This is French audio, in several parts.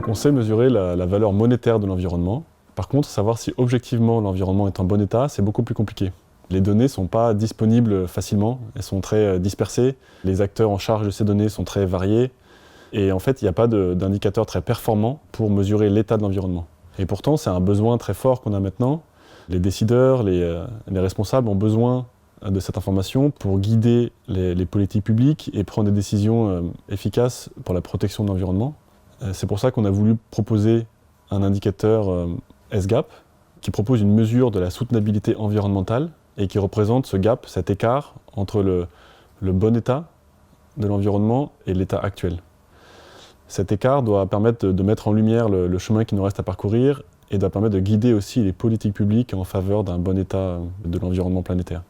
Donc on sait mesurer la valeur monétaire de l'environnement. Par contre, savoir si objectivement l'environnement est en bon état, c'est beaucoup plus compliqué. Les données ne sont pas disponibles facilement, elles sont très dispersées. Les acteurs en charge de ces données sont très variés. Et en fait, il n'y a pas d'indicateur très performant pour mesurer l'état de l'environnement. Et pourtant, c'est un besoin très fort qu'on a maintenant. Les décideurs, les responsables ont besoin de cette information pour guider les politiques publiques et prendre des décisions efficaces pour la protection de l'environnement. C'est pour ça qu'on a voulu proposer un indicateur SGAP qui propose une mesure de la soutenabilité environnementale et qui représente ce gap, cet écart entre le bon état de l'environnement et l'état actuel. Cet écart doit permettre de mettre en lumière le chemin qui nous reste à parcourir et doit permettre de guider aussi les politiques publiques en faveur d'un bon état de l'environnement planétaire.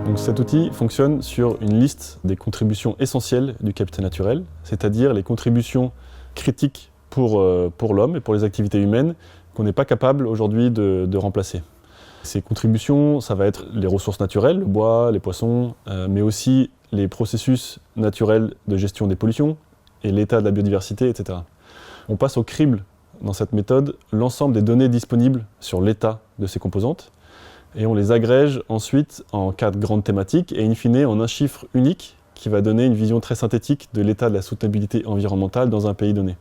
Donc cet outil fonctionne sur une liste des contributions essentielles du capital naturel, c'est-à-dire les contributions critiques pour l'homme et pour les activités humaines qu'on n'est pas capable aujourd'hui de remplacer. Ces contributions, ça va être les ressources naturelles, le bois, les poissons, mais aussi les processus naturels de gestion des pollutions et l'état de la biodiversité, etc. On passe au crible dans cette méthode l'ensemble des données disponibles sur l'état de ces composantes et on les agrège ensuite en 4 grandes thématiques et in fine en un chiffre unique qui va donner une vision très synthétique de l'état de la soutenabilité environnementale dans un pays donné.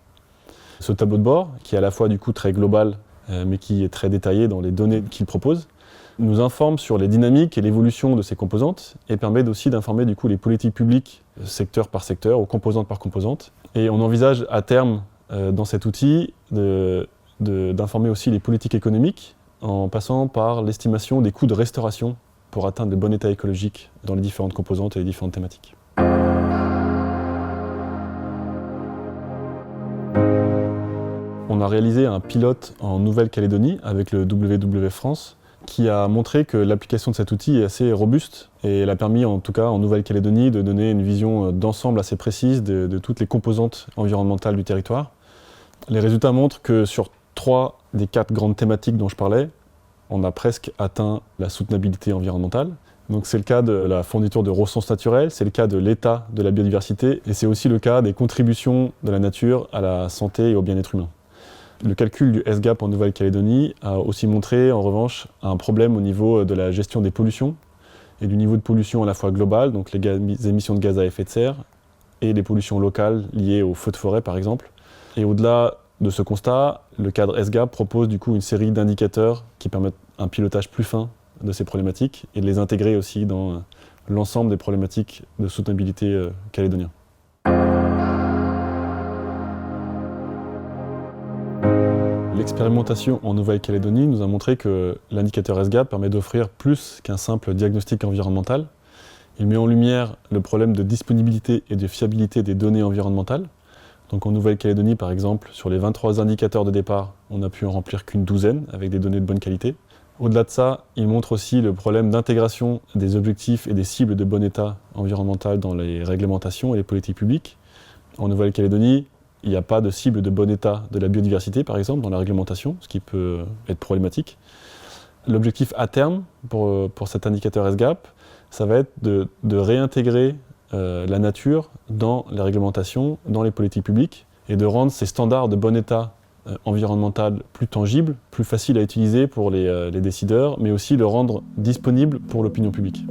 Ce tableau de bord, qui est à la fois du coup très global mais qui est très détaillé dans les données qu'il propose, nous informe sur les dynamiques et l'évolution de ces composantes et permet aussi d'informer du coup les politiques publiques secteur par secteur ou composante par composante. Et on envisage à terme dans cet outil d'informer aussi les politiques économiques en passant par l'estimation des coûts de restauration pour atteindre le bon état écologique dans les différentes composantes et les différentes thématiques. On a réalisé un pilote en Nouvelle-Calédonie avec le WWF France qui a montré que l'application de cet outil est assez robuste et elle a permis en tout cas en Nouvelle-Calédonie de donner une vision d'ensemble assez précise de toutes les composantes environnementales du territoire. Les résultats montrent que sur 3 des 4 grandes thématiques dont je parlais, on a presque atteint la soutenabilité environnementale. Donc c'est le cas de la fourniture de ressources naturelles, c'est le cas de l'état de la biodiversité et c'est aussi le cas des contributions de la nature à la santé et au bien-être humain. Le calcul du SGAP en Nouvelle-Calédonie a aussi montré en revanche un problème au niveau de la gestion des pollutions et du niveau de pollution à la fois globale, donc les émissions de gaz à effet de serre et les pollutions locales liées aux feux de forêt par exemple. Et au-delà de ce constat, le cadre SGAP propose du coup une série d'indicateurs qui permettent un pilotage plus fin de ces problématiques et de les intégrer aussi dans l'ensemble des problématiques de soutenabilité calédonienne. L'expérimentation en Nouvelle-Calédonie nous a montré que l'indicateur SGAP permet d'offrir plus qu'un simple diagnostic environnemental. Il met en lumière le problème de disponibilité et de fiabilité des données environnementales. Donc en Nouvelle-Calédonie, par exemple, sur les 23 indicateurs de départ, on n'a pu en remplir qu'une douzaine avec des données de bonne qualité. Au-delà de ça, il montre aussi le problème d'intégration des objectifs et des cibles de bon état environnemental dans les réglementations et les politiques publiques. En Nouvelle-Calédonie, il n'y a pas de cible de bon état de la biodiversité, par exemple, dans la réglementation, ce qui peut être problématique. L'objectif à terme pour cet indicateur SGAP, ça va être de réintégrer la nature dans les réglementations, dans les politiques publiques, et de rendre ces standards de bon état environnemental plus tangibles, plus faciles à utiliser pour les décideurs, mais aussi le rendre disponible pour l'opinion publique.